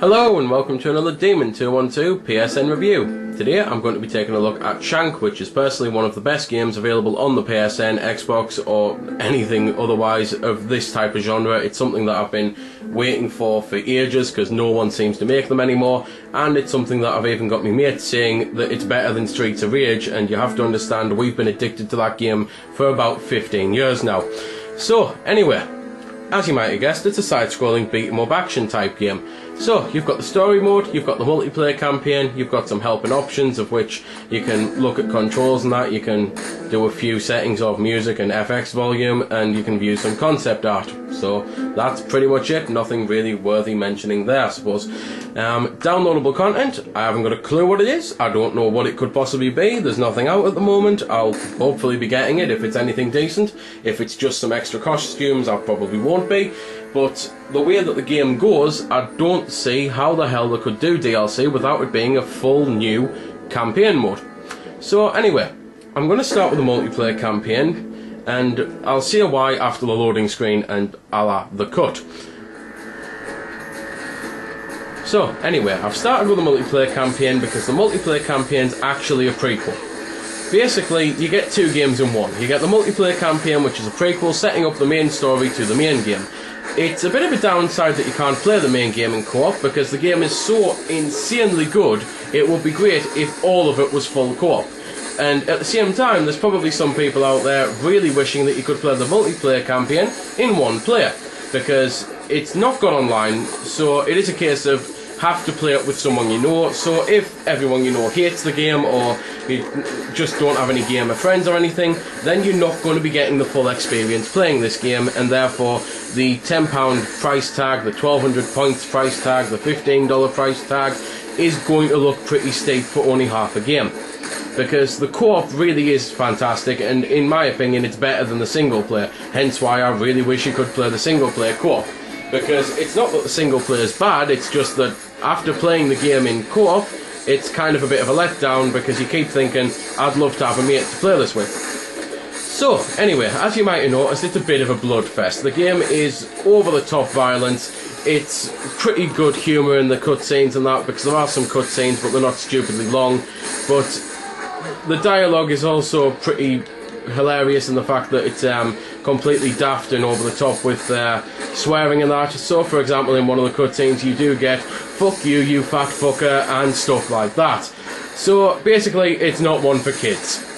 Hello and welcome to another Demon 212 PSN review. Today I'm going to be taking a look at Shank, which is personally one of the best games available on the PSN, Xbox or anything otherwise of this type of genre. It's something that I've been waiting for ages because no one seems to make them anymore, and it's something that I've even got my mates saying that it's better than Streets of Rage, and you have to understand we've been addicted to that game for about 15 years now. So anyway, as you might have guessed, it's a side-scrolling beat-em-up action type game. So, you've got the story mode, you've got the multiplayer campaign, you've got some helping options of which you can look at controls and that, you can do a few settings of music and FX volume, and you can view some concept art. So, that's pretty much it, nothing really worthy mentioning there, I suppose. Downloadable content, I haven't got a clue what it is, I don't know what it could possibly be, there's nothing out at the moment. I'll hopefully be getting it if it's anything decent. If it's just some extra costumes, I probably won't be. But the way that the game goes, I don't see how the hell they could do DLC without it being a full new campaign mode. So anyway, I'm going to start with the multiplayer campaign, and I'll see a why after the loading screen and a la the cut. So anyway, I've started with the multiplayer campaign because the multiplayer campaign's actually a prequel. Basically, you get two games in one. You get the multiplayer campaign, which is a prequel setting up the main story to the main game. It's a bit of a downside that you can't play the main game in co-op because the game is so insanely good, it would be great if all of it was full co-op. And at the same time, there's probably some people out there really wishing that you could play the multiplayer campaign in one player, because it's not got online, so it is a case of have to play it with someone you know. So if everyone you know hates the game, or you just don't have any gamer friends or anything, then you're not going to be getting the full experience playing this game, and therefore the £10 price tag, the 1200 points price tag, the $15 price tag is going to look pretty steep for only half a game. Because the co-op really is fantastic, and in my opinion it's better than the single player, hence why I really wish you could play the single player co-op. Because it's not that the single player is bad, it's just that after playing the game in co-op, it's kind of a bit of a letdown because you keep thinking, I'd love to have a mate to play this with. So, anyway, as you might have noticed, it's a bit of a bloodfest. The game is over-the-top violence, it's pretty good humour in the cutscenes and that, because there are some cutscenes, but they're not stupidly long. But the dialogue is also pretty hilarious in the fact that it's completely daft and over the top with swearing and that. So for example, in one of the cutscenes you do get "fuck you, you fat fucker" and stuff like that. So basically it's not one for kids.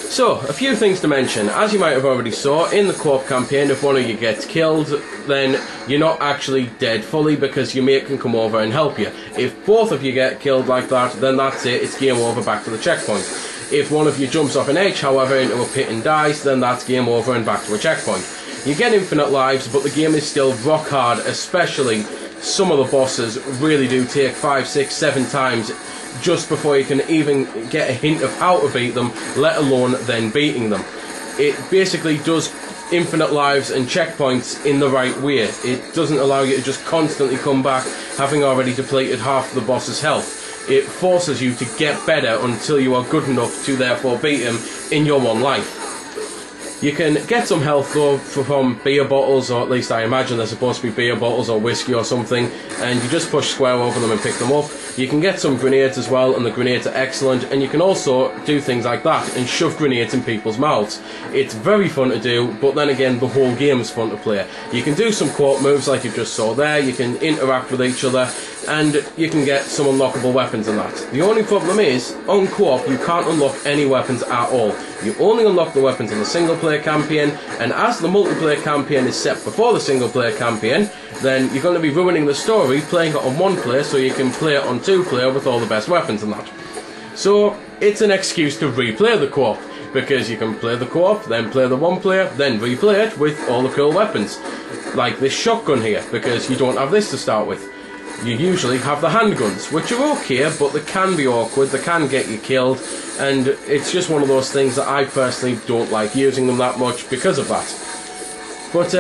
So, a few things to mention. As you might have already saw, in the co-op campaign, if one of you gets killed, then you're not actually dead fully because your mate can come over and help you. If both of you get killed like that, then that's it, it's game over, back to the checkpoint. If one of you jumps off an edge, however, into a pit and dies, then that's game over and back to a checkpoint. You get infinite lives, but the game is still rock hard, especially some of the bosses really do take 5, 6, 7 times just before you can even get a hint of how to beat them, let alone then beating them. It basically does infinite lives and checkpoints in the right way. It doesn't allow you to just constantly come back having already depleted half the boss's health. It forces you to get better until you are good enough to therefore beat him in your one life. You can get some health though from beer bottles, or at least I imagine they're supposed to be beer bottles or whiskey or something, and you just push square over them and pick them up. You can get some grenades as well, and the grenades are excellent, and you can also do things like that and shove grenades in people's mouths. It's very fun to do, but then again the whole game is fun to play. You can do some co-op moves like you just saw there, you can interact with each other, and you can get some unlockable weapons and that. The only problem is, on co-op you can't unlock any weapons at all. You only unlock the weapons in the single player campaign, and as the multiplayer campaign is set before the single player campaign, then you're going to be ruining the story playing it on one player so you can play it on 2 player with all the best weapons and that. So it's an excuse to replay the co-op, because you can play the co-op, then play the 1 player, then replay it with all the cool weapons. Like this shotgun here, because you don't have this to start with. You usually have the handguns, which are okay, but they can be awkward, they can get you killed, and it's just one of those things that I personally don't like using them that much because of that. But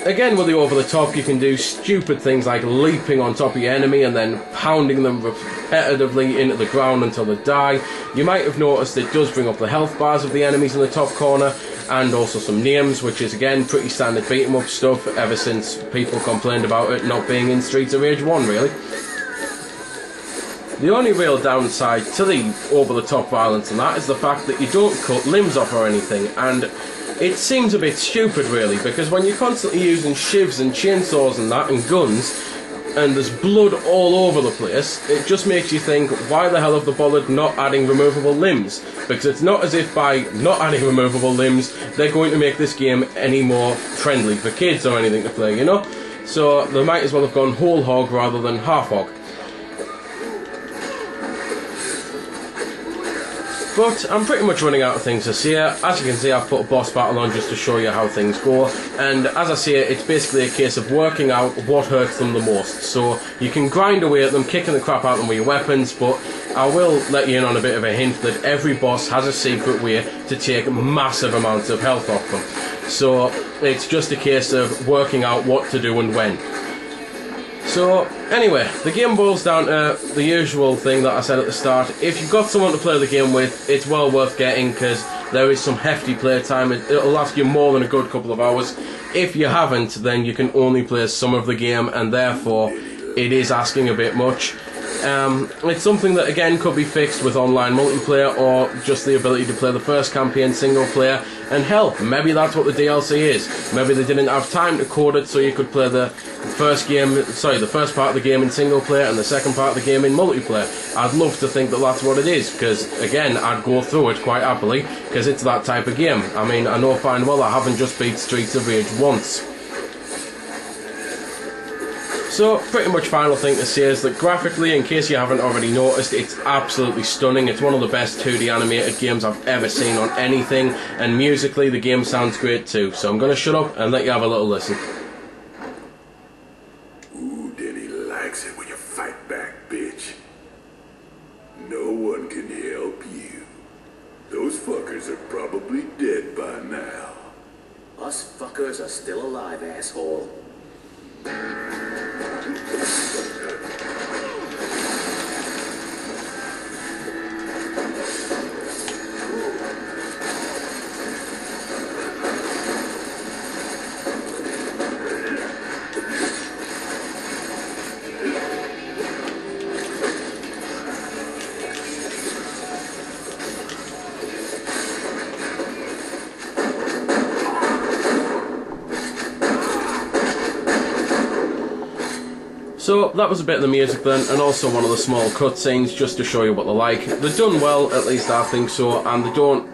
again, with the over the top, you can do stupid things like leaping on top of your enemy and then pounding them repetitively into the ground until they die. You might have noticed it does bring up the health bars of the enemies in the top corner, and also some names, which is again pretty standard beat 'em up stuff ever since people complained about it not being in Streets of Rage 1 really. The only real downside to the over-the-top violence and that is the fact that you don't cut limbs off or anything, and it seems a bit stupid really, because when you're constantly using shivs and chainsaws and that and guns, and there's blood all over the place, it just makes you think, why the hell have they bothered not adding removable limbs? Because it's not as if by not adding removable limbs they're going to make this game any more friendly for kids or anything to play, you know? So they might as well have gone whole hog rather than half hog. But I'm pretty much running out of things to say. As you can see, I've put a boss battle on just to show you how things go, and as I say, it's basically a case of working out what hurts them the most. So you can grind away at them, kicking the crap out of them with your weapons, but I will let you in on a bit of a hint that every boss has a secret way to take massive amounts of health off them. So it's just a case of working out what to do and when. So, anyway, the game boils down to the usual thing that I said at the start. If you've got someone to play the game with, it's well worth getting, because there is some hefty playtime. It'll last you more than a good couple of hours. If you haven't, then you can only play some of the game, and therefore it is asking a bit much. It's something that again could be fixed with online multiplayer, or just the ability to play the first campaign single player, and hell, maybe that's what the DLC is. Maybe they didn't have time to code it so you could play the first part of the game in single player and the second part of the game in multiplayer. I'd love to think that that's what it is, because again, I'd go through it quite happily, because it's that type of game. I mean, I know fine well I haven't just beat Streets of Rage once. So, pretty much final thing to say is that graphically, in case you haven't already noticed, it's absolutely stunning. It's one of the best 2D animated games I've ever seen on anything, and musically the game sounds great too. So I'm going to shut up and let you have a little listen. Ooh, Denny likes it when you fight back, bitch. No one can help you. Those fuckers are probably dead by now. Us fuckers are still alive, asshole. So that was a bit of the music then, and also one of the small cutscenes just to show you what they're like. They're done well, at least I think so, and they don't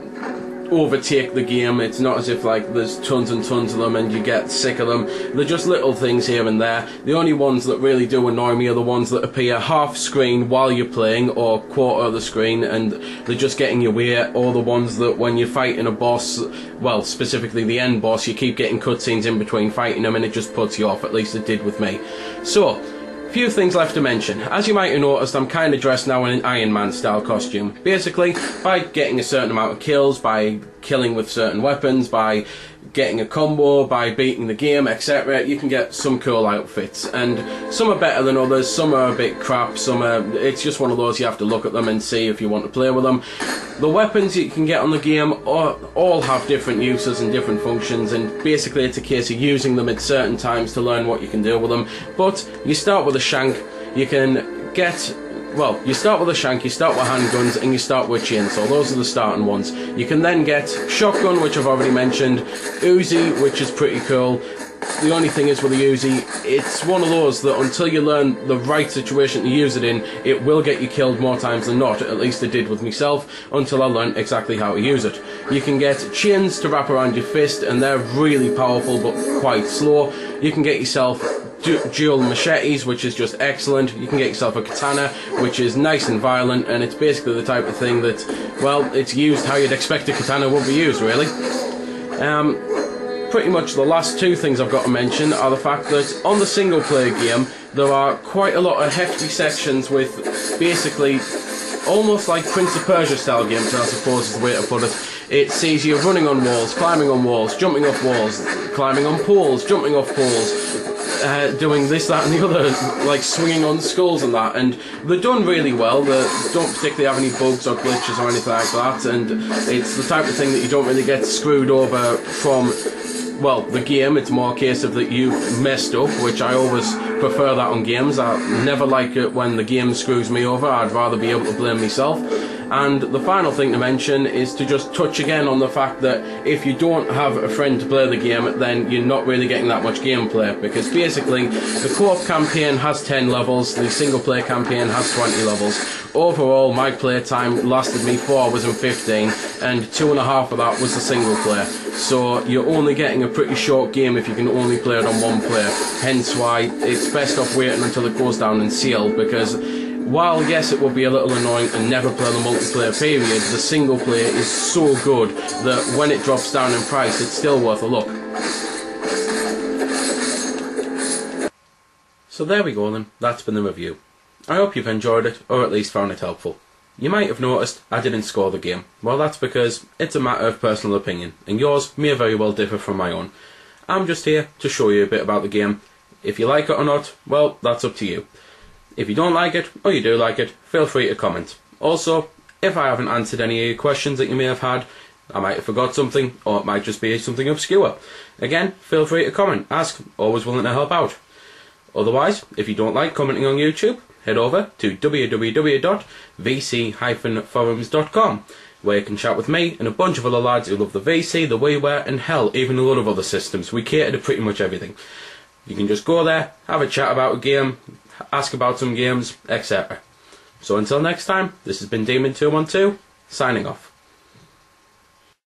overtake the game. It's not as if like there's tons and tons of them and you get sick of them. They're just little things here and there. The only ones that really do annoy me are the ones that appear half screen while you're playing, or quarter of the screen, and they're just getting your way, or the ones that when you're fighting a boss, well, specifically the end boss, you keep getting cutscenes in between fighting them and it just puts you off. At least it did with me. So, few things left to mention. As you might have noticed, I'm kind of dressed now in an Iron Man style costume. Basically, by getting a certain amount of kills, by killing with certain weapons, by getting a combo, by beating the game, etc., you can get some cool outfits. And some are better than others, some are a bit crap, some are... it's just one of those you have to look at them and see if you want to play with them. The weapons you can get on the game all have different uses and different functions, and basically it's a case of using them at certain times to learn what you can do with them. But you start with a Shank, you can get... well, you start with a Shank, you start with handguns, and you start with chainsaw. Those are the starting ones. You can then get shotgun, which I've already mentioned, Uzi, which is pretty cool. The only thing is with the Uzi, it's one of those that until you learn the right situation to use it in, it will get you killed more times than not. At least it did with myself, until I learned exactly how to use it. You can get chains to wrap around your fist, and they're really powerful but quite slow. You can get yourself dual machetes, which is just excellent. You can get yourself a katana, which is nice and violent, and it's basically the type of thing that, well, it's used how you'd expect a katana would be used, really. Pretty much the last two things I've got to mention are the fact that on the single player game there are quite a lot of hefty sections with basically almost like Prince of Persia style games, I suppose is the way to put it. It sees you running on walls, climbing on walls, jumping off walls, climbing on poles, jumping off poles, doing this, that and the other, like swinging on skulls and that, and they're done really well. They don't particularly have any bugs or glitches or anything like that, and it's the type of thing that you don't really get screwed over from, well, the game. It's more a case of that you messed up, which I always prefer that on games. I never like it when the game screws me over. I'd rather be able to blame myself. And the final thing to mention is to just touch again on the fact that if you don't have a friend to play the game, then you're not really getting that much gameplay, because basically the co-op campaign has 10 levels, the single player campaign has 20 levels. Overall, my play time lasted me 4 hours and 15, and 2.5 of that was the single player. So you're only getting a pretty short game if you can only play it on one player. Hence why it's best off waiting until it goes down in sale, because while yes it would be a little annoying to never play the multiplayer period, the single player is so good that when it drops down in price it's still worth a look. So there we go then, that's been the review. I hope you've enjoyed it, or at least found it helpful. You might have noticed I didn't score the game. Well, that's because it's a matter of personal opinion, and yours may very well differ from my own. I'm just here to show you a bit about the game. If you like it or not, well, that's up to you. If you don't like it, or you do like it, feel free to comment. Also, if I haven't answered any of your questions that you may have had, I might have forgot something, or it might just be something obscure. Again, feel free to comment, ask, always willing to help out. Otherwise, if you don't like commenting on YouTube, head over to www.vc-forums.com, where you can chat with me and a bunch of other lads who love the VC, the WiiWare, and hell, even a lot of other systems. We cater to pretty much everything. You can just go there, have a chat about a game, ask about some games, etc. So until next time, this has been Demon212, signing off.